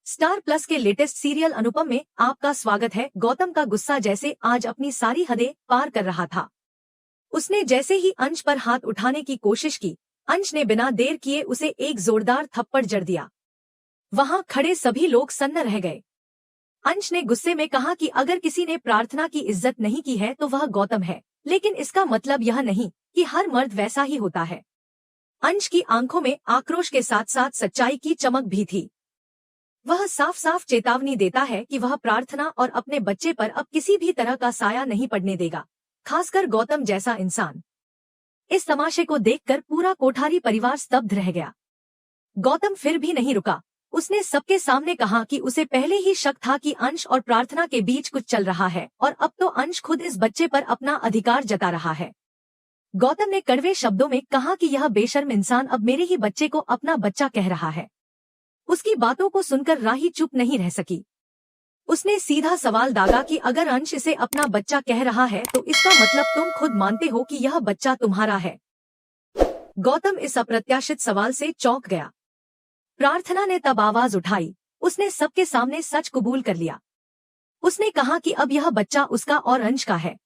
Star plus के latest serial अनुपम में आपका स्वागत है। गौतम का गुस्सा जैसे आज अपनी सारी हदें पार कर रहा था। उसने जैसे ही अंश पर हाथ उठाने की कोशिश की, अंश ने बिना देर किए उसे एक जोरदार थप्पड़ जड़ दिया। वहां खड़े सभी लोग सन्न रह गए। अंश ने गुस्से में कहा कि अगर किसी ने प्रार्थना की इज्जत नहीं की है तो वह गौतम है, लेकिन इसका मतलब यह नहीं कि हर मर्द वैसा ही होता है। अंश की आंखों में आक्रोश के साथ साथ सच्चाई की चमक भी थी। वह साफ साफ चेतावनी देता है कि वह प्रार्थना और अपने बच्चे पर अब किसी भी तरह का साया नहीं पड़ने देगा, खासकर गौतम जैसा इंसान। इस तमाशे को देखकर पूरा कोठारी परिवार स्तब्ध रह गया। गौतम फिर भी नहीं रुका। उसने सबके सामने कहा कि उसे पहले ही शक था कि अंश और प्रार्थना के बीच कुछ चल रहा है, और अब तो अंश खुद इस बच्चे पर अपना अधिकार जता रहा है। गौतम ने कड़वे शब्दों में कहा कि यह बेशर्म इंसान अब मेरे ही बच्चे को अपना बच्चा कह रहा है। उसकी बातों को सुनकर राही चुप नहीं रह सकी। उसने सीधा सवाल दागा कि अगर अंश इसे अपना बच्चा कह रहा है तो इसका मतलब तुम खुद मानते हो कि यह बच्चा तुम्हारा है। गौतम इस अप्रत्याशित सवाल से चौंक गया। प्रार्थना ने तब आवाज उठाई। उसने सबके सामने सच कबूल कर लिया। उसने कहा कि अब यह बच्चा उसका और अंश का है।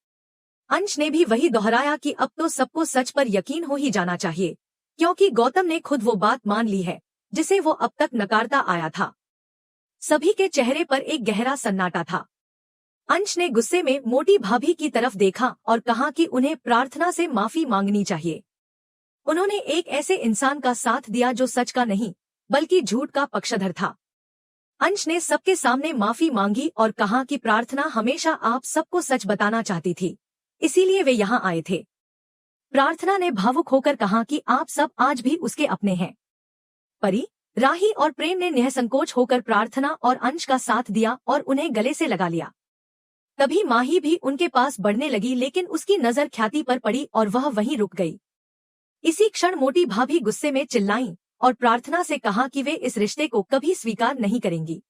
अंश ने भी वही दोहराया कि अब तो सबको सच पर यकीन हो ही जाना चाहिए, क्योंकि गौतम ने खुद वो बात मान ली है जिसे वो अब तक नकारता आया था। सभी के चेहरे पर एक गहरा सन्नाटा था। अंश ने गुस्से में मोटी भाभी की तरफ देखा और कहा कि उन्हें प्रार्थना से माफी मांगनी चाहिए। उन्होंने एक ऐसे इंसान का साथ दिया जो सच का नहीं बल्कि झूठ का पक्षधर था। अंश ने सबके सामने माफी मांगी और कहा कि प्रार्थना हमेशा आप सबको सच बताना चाहती थी, इसीलिए वे यहाँ आए थे। प्रार्थना ने भावुक होकर कहा कि आप सब आज भी उसके अपने हैं। परी, राही और प्रेम ने निःसंकोच होकर प्रार्थना और अंश का साथ दिया और उन्हें गले से लगा लिया। तभी माही भी उनके पास बढ़ने लगी, लेकिन उसकी नजर ख्याति पर पड़ी और वह वहीं रुक गई। इसी क्षण मोटी भाभी गुस्से में चिल्लाईं और प्रार्थना से कहा कि वे इस रिश्ते को कभी स्वीकार नहीं करेंगी।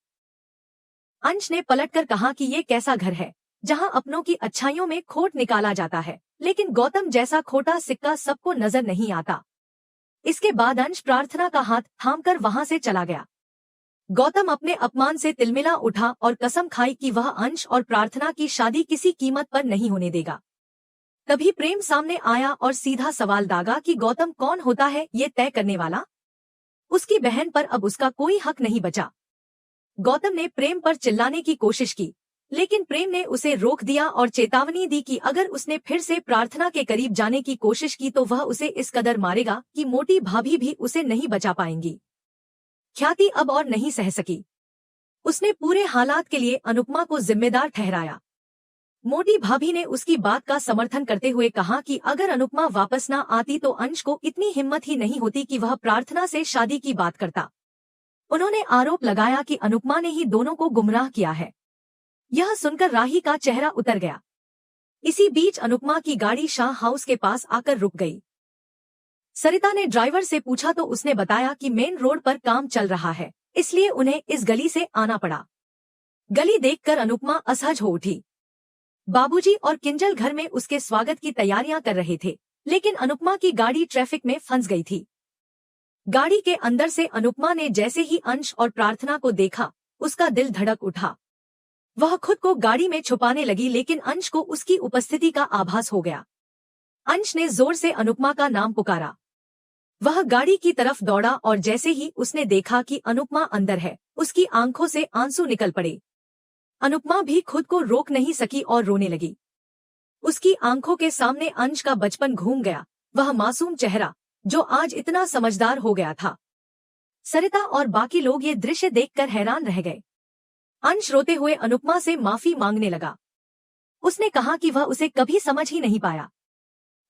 अंश ने पलटकर कहा कि ये कैसा घर है जहां अपनों की अच्छाइयों में खोट निकाला जाता है, लेकिन गौतम जैसा खोटा सिक्का सबको नजर नहीं आता। इसके बाद अंश प्रार्थना का हाथ थामकर वहां से चला गया। गौतम अपने अपमान से तिलमिला उठा और कसम खाई कि वह अंश और प्रार्थना की शादी किसी कीमत पर नहीं होने देगा। तभी प्रेम सामने आया और सीधा सवाल दागा कि गौतम कौन होता है ये तय करने वाला। उसकी बहन पर अब उसका कोई हक नहीं बचा। गौतम ने प्रेम पर चिल्लाने की कोशिश की, लेकिन प्रेम ने उसे रोक दिया और चेतावनी दी कि अगर उसने फिर से प्रार्थना के करीब जाने की कोशिश की तो वह उसे इस कदर मारेगा कि मोटी भाभी भी उसे नहीं बचा पाएंगी। ख्याति अब और नहीं सह सकी। उसने पूरे हालात के लिए अनुपमा को जिम्मेदार ठहराया। मोटी भाभी ने उसकी बात का समर्थन करते हुए कहा कि अगर अनुपमा वापस न आती तो अंश को इतनी हिम्मत ही नहीं होती कि वह प्रार्थना से शादी की बात करता। उन्होंने आरोप लगाया कि अनुपमा ने ही दोनों को गुमराह किया है। यह सुनकर राही का चेहरा उतर गया। इसी बीच अनुपमा की गाड़ी शाह हाउस के पास आकर रुक गई। सरिता ने ड्राइवर से पूछा तो उसने बताया कि मेन रोड पर काम चल रहा है, इसलिए उन्हें इस गली से आना पड़ा। गली देखकर अनुपमा असहज हो उठी। बाबूजी और किंजल घर में उसके स्वागत की तैयारियां कर रहे थे, लेकिन अनुपमा की गाड़ी ट्रैफिक में फंस गई थी। गाड़ी के अंदर से अनुपमा ने जैसे ही अंश और प्रार्थना को देखा, उसका दिल धड़क उठा। वह खुद को गाड़ी में छुपाने लगी, लेकिन अंश को उसकी उपस्थिति का आभास हो गया। अंश ने जोर से अनुपमा का नाम पुकारा। वह गाड़ी की तरफ दौड़ा और जैसे ही उसने देखा कि अनुपमा अंदर है, उसकी आंखों से आंसू निकल पड़े। अनुपमा भी खुद को रोक नहीं सकी और रोने लगी। उसकी आंखों के सामने अंश का बचपन घूम गया, वह मासूम चेहरा जो आज इतना समझदार हो गया था। सरिता और बाकी लोग ये दृश्य देखकर हैरान रह गए। अंश रोते हुए अनुपमा से माफी मांगने लगा। उसने कहा कि वह उसे कभी समझ ही नहीं पाया।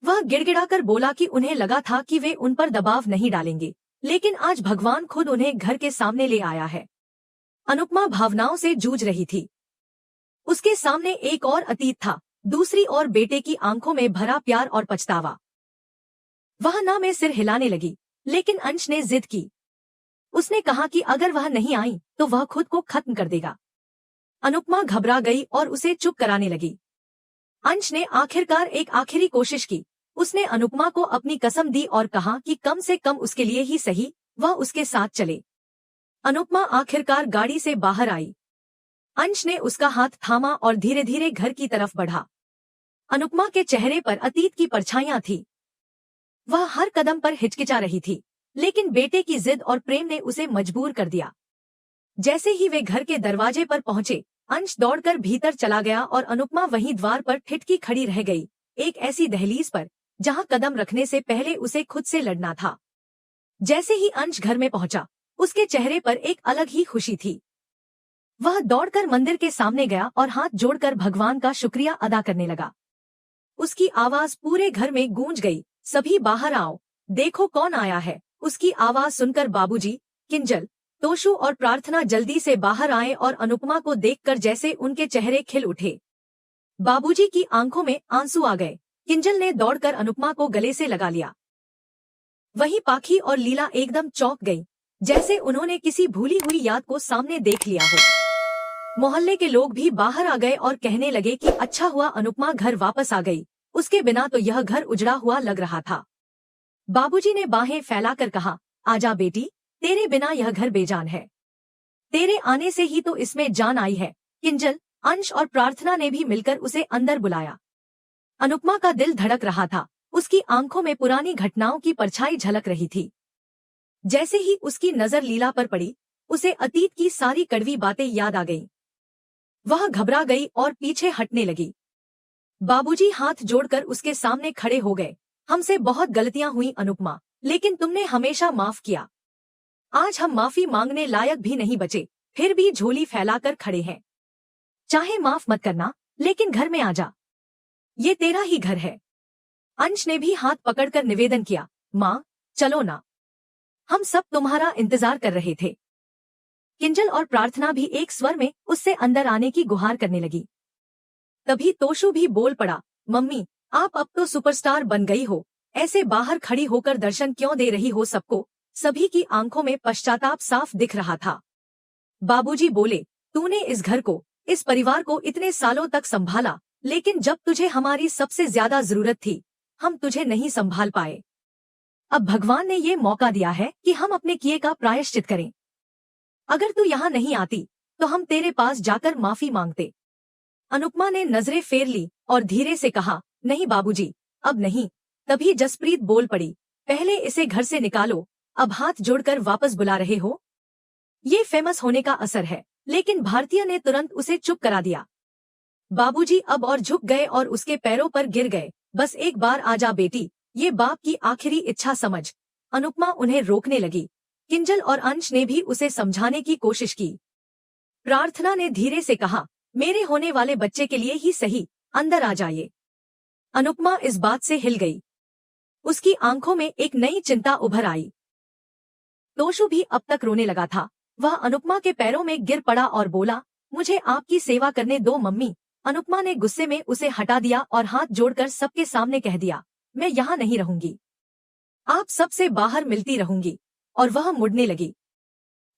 वह गिड़गिड़ाकर बोला कि उन्हें लगा था कि वे उन पर दबाव नहीं डालेंगे, लेकिन आज भगवान खुद उन्हें घर के सामने ले आया है। अनुपमा भावनाओं से जूझ रही थी। उसके सामने एक और अतीत था, दूसरी ओर बेटे की आंखों में भरा प्यार और पछतावा। वह ना में सिर हिलाने लगी, लेकिन अंश ने जिद की। उसने कहा कि अगर वह नहीं आई तो वह खुद को खत्म कर देगा। अनुपमा घबरा गई और उसे चुप कराने लगी। अंश ने आखिरकार एक आखिरी कोशिश की। उसने अनुपमा को अपनी कसम दी और कहा कि कम से कम उसके लिए ही सही वह उसके साथ चले। अनुपमा आखिरकार गाड़ी से बाहर आई। अंश ने उसका हाथ थामा और धीरे धीरे घर की तरफ बढ़ा। अनुपमा के चेहरे पर अतीत की परछाइयां थी। वह हर कदम पर हिचकिचा रही थी, लेकिन बेटे की जिद और प्रेम ने उसे मजबूर कर दिया। जैसे ही वे घर के दरवाजे पर पहुंचे, अंश दौड़कर भीतर चला गया और अनुपमा वहीं द्वार पर ठिठकी खड़ी रह गई, एक ऐसी दहलीज पर जहां कदम रखने से पहले उसे खुद से लड़ना था। जैसे ही अंश घर में पहुंचा, उसके चेहरे पर एक अलग ही खुशी थी। वह दौड़कर मंदिर के सामने गया और हाथ जोड़कर भगवान का शुक्रिया अदा करने लगा। उसकी आवाज पूरे घर में गूंज गई, सभी बाहर आओ, देखो कौन आया है। उसकी आवाज सुनकर बाबूजी, किंजल, तोशु और प्रार्थना जल्दी से बाहर आए और अनुपमा को देखकर जैसे उनके चेहरे खिल उठे। बाबूजी की आंखों में आंसू आ गए। किंजल ने दौड़कर अनुपमा को गले से लगा लिया। वहीं पाखी और लीला एकदम चौंक गई, जैसे उन्होंने किसी भूली हुई याद को सामने देख लिया हो। मोहल्ले के लोग भी बाहर आ गए और कहने लगे कि अच्छा हुआ अनुपमा घर वापस आ गई, उसके बिना तो यह घर उजड़ा हुआ लग रहा था। बाबूजी ने बाहें फैलाकर कहा, आजा बेटी, तेरे बिना यह घर बेजान है। तेरे आने से ही तो इसमें जान आई है। किंजल, अंश और प्रार्थना ने भी मिलकर उसे अंदर बुलाया। अनुपमा का दिल धड़क रहा था, उसकी आंखों में पुरानी घटनाओं की परछाई झलक रही थी। जैसे ही उसकी नजर लीला पर पड़ी, उसे अतीत की सारी कड़वी बातें याद आ गईं। वह घबरा गई और पीछे हटने लगी। बाबूजी हाथ जोड़कर उसके सामने खड़े हो गए। हमसे बहुत गलतियां हुई अनुपमा, लेकिन तुमने हमेशा माफ किया। आज हम माफी मांगने लायक भी नहीं बचे, फिर भी झोली फैलाकर खड़े हैं। चाहे माफ मत करना, लेकिन घर में आ जा, ये तेरा ही घर है। अंश ने भी हाथ पकड़कर निवेदन किया, माँ, चलो ना, हम सब तुम्हारा इंतजार कर रहे थे। किंजल और प्रार्थना भी एक स्वर में उससे अंदर आने की गुहार करने लगी। तभी तोशु भी बोल पड़ा, मम्मी, आप अब तो सुपरस्टार बन गई हो, ऐसे बाहर खड़ी होकर दर्शन क्यों दे रही हो सबको। सभी की आंखों में पश्चाताप साफ दिख रहा था। बाबूजी बोले, तूने इस घर को, इस परिवार को इतने सालों तक संभाला, लेकिन जब तुझे हमारी सबसे ज्यादा जरूरत थी, हम तुझे नहीं संभाल पाए। अब भगवान ने ये मौका दिया है कि हम अपने किए का प्रायश्चित करें। अगर तू यहाँ नहीं आती, तो हम तेरे पास जाकर माफी मांगते। अनुपमा ने नजरें फेर ली और धीरे से कहा, नहीं बाबूजी, अब नहीं। तभी जसप्रीत बोल पड़ी, पहले इसे घर से निकालो, अब हाथ जोड़कर वापस बुला रहे हो। ये फेमस होने का असर है। लेकिन भारतीय ने तुरंत उसे चुप करा दिया। बाबूजी अब और झुक गए और उसके पैरों पर गिर गए। बस एक बार आजा बेटी, ये बाप की आखिरी इच्छा समझ। अनुपमा उन्हें रोकने लगी। किंजल और अंश ने भी उसे समझाने की कोशिश की। प्रार्थना ने धीरे से कहा, मेरे होने वाले बच्चे के लिए ही सही, अंदर आ जाइए। अनुपमा इस बात से हिल गई। उसकी आंखों में एक नई चिंता उभर आई। तोशु भी अब तक रोने लगा था। वह अनुपमा के पैरों में गिर पड़ा और बोला, मुझे आपकी सेवा करने दो मम्मी। अनुपमा ने गुस्से में उसे हटा दिया और हाथ जोड़कर सबके सामने कह दिया, मैं यहाँ नहीं रहूंगी, आप सबसे बाहर मिलती रहूंगी। और वह मुड़ने लगी।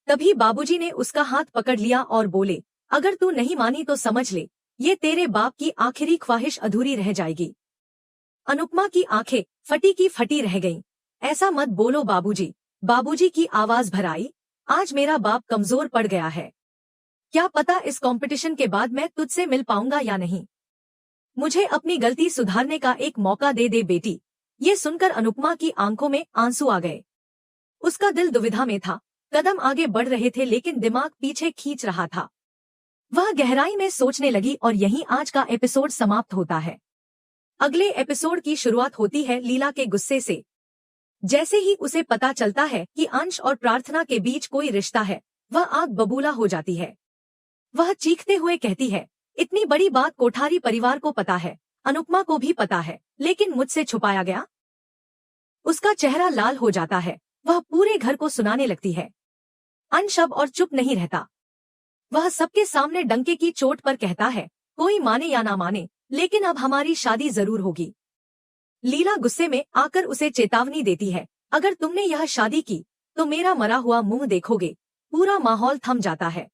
तभी बाबूजी ने उसका हाथ पकड़ लिया और बोले, अगर तू नहीं मानी तो समझ ले, ये तेरे बाप की आखिरी ख्वाहिश अधूरी रह जाएगी। अनुपमा की आंखें फटी की फटी रह गईं। ऐसा मत बोलो बाबूजी। बाबूजी की आवाज भर आई, आज मेरा बाप कमजोर पड़ गया है। क्या पता इस कंपटीशन के बाद मैं तुझसे मिल पाऊंगा या नहीं। मुझे अपनी गलती सुधारने का एक मौका दे दे बेटी। ये सुनकर अनुपमा की आंखों में आंसू आ गए। उसका दिल दुविधा में था। कदम आगे बढ़ रहे थे लेकिन दिमाग पीछे खींच रहा था। वह गहराई में सोचने लगी और यहीं आज का एपिसोड समाप्त होता है। अगले एपिसोड की शुरुआत होती है लीला के गुस्से से। जैसे ही उसे पता चलता है कि अंश और प्रार्थना के बीच कोई रिश्ता है, वह आग बबूला हो जाती है। वह चीखते हुए कहती है, इतनी बड़ी बात कोठारी परिवार को पता है, अनुपमा को भी पता है, लेकिन मुझसे छुपाया गया। उसका चेहरा लाल हो जाता है। वह पूरे घर को सुनाने लगती है। अंश अब और चुप नहीं रहता। वह सबके सामने डंके की चोट पर कहता है, कोई माने या ना माने, लेकिन अब हमारी शादी जरूर होगी। लीला गुस्से में आकर उसे चेतावनी देती है, अगर तुमने यह शादी की तो मेरा मरा हुआ मुंह देखोगे। पूरा माहौल थम जाता है।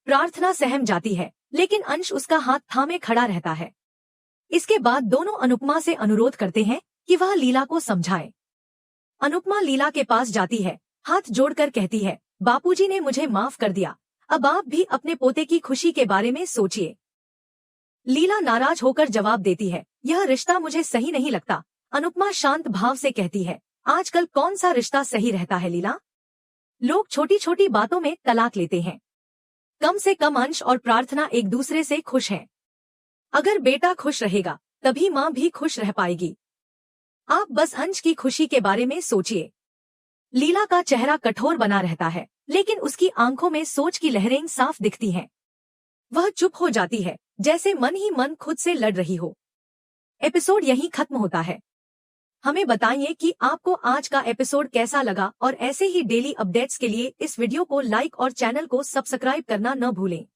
प्रार्थना सहम जाती है, लेकिन अंश उसका हाथ थामे खड़ा रहता है। इसके बाद दोनों अनुपमा से अनुरोध करते हैं कि वह लीला को समझाए। अनुपमा लीला के पास जाती है, हाथ जोड़कर कहती है, बापूजी ने मुझे माफ कर दिया, अब आप भी अपने पोते की खुशी के बारे में सोचिए। लीला नाराज होकर जवाब देती है, यह रिश्ता मुझे सही नहीं लगता। अनुपमा शांत भाव से कहती है, आजकल कौन सा रिश्ता सही रहता है लीला? लोग छोटी छोटी बातों में तलाक लेते हैं। कम से कम अंश और प्रार्थना एक दूसरे से खुश हैं। अगर बेटा खुश रहेगा तभी माँ भी खुश रह पाएगी। आप बस अंश की खुशी के बारे में सोचिए। लीला का चेहरा कठोर बना रहता है, लेकिन उसकी आंखों में सोच की लहरें साफ दिखती हैं। वह चुप हो जाती है, जैसे मन ही मन खुद से लड़ रही हो। एपिसोड यहीं खत्म होता है। हमें बताइए कि आपको आज का एपिसोड कैसा लगा और ऐसे ही डेली अपडेट्स के लिए इस वीडियो को लाइक और चैनल को सब्सक्राइब करना न भूलें।